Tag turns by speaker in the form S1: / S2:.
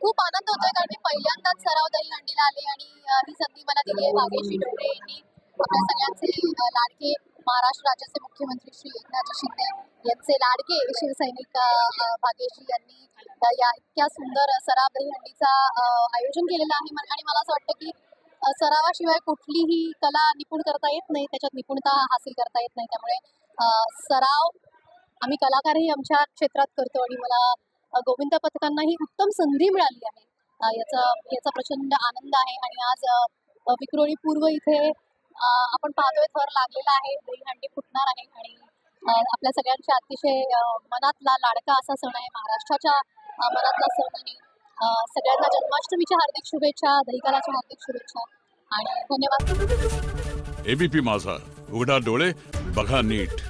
S1: खूप आनंद होतोय कारण मी पहिल्यांदाच सराव दहीहंडीला आले आणि ही संधी मला दिली आहे भाग्यश्री डोंगरे यांनी. आपल्या सगळ्यांचे लाडके महाराष्ट्र राज्याचे मुख्यमंत्री श्री एकनाथ शिंदे यांचे लाडके शिवसैनिक भाग्यश्री यांनी या इतक्या सुंदर सराव दहीहंडीचा आयोजन केलेलं आहे आणि मला असं वाटतं की सरावाशिवाय कुठलीही कला निपुण करता येत नाही, त्याच्यात निपुणता हासिल करता येत नाही. त्यामुळे सराव आम्ही कलाकारही आमच्या क्षेत्रात करतो आणि मला गोविंद पथकांना ही उत्तम संधी मिळाली आहे. याचा याचा प्रचंड आनंद आहे आणि आज विक्रोळी पूर्व इथे आपण पाहतोय थर लागलेला आहे, दहीहंडी फुटणार आहे आणि आपल्या सगळ्यांच्या अतिशय मनातला लाडका असा सण आहे, महाराष्ट्राच्या मनातला सण आहे. सगळ्यांना जन्माष्टमीच्या हार्दिक शुभेच्छा, दहीकालाच्या हार्दिक शुभेच्छा आणि धन्यवाद.
S2: एबीपी माझा, उघडा डोळे बघा नीट.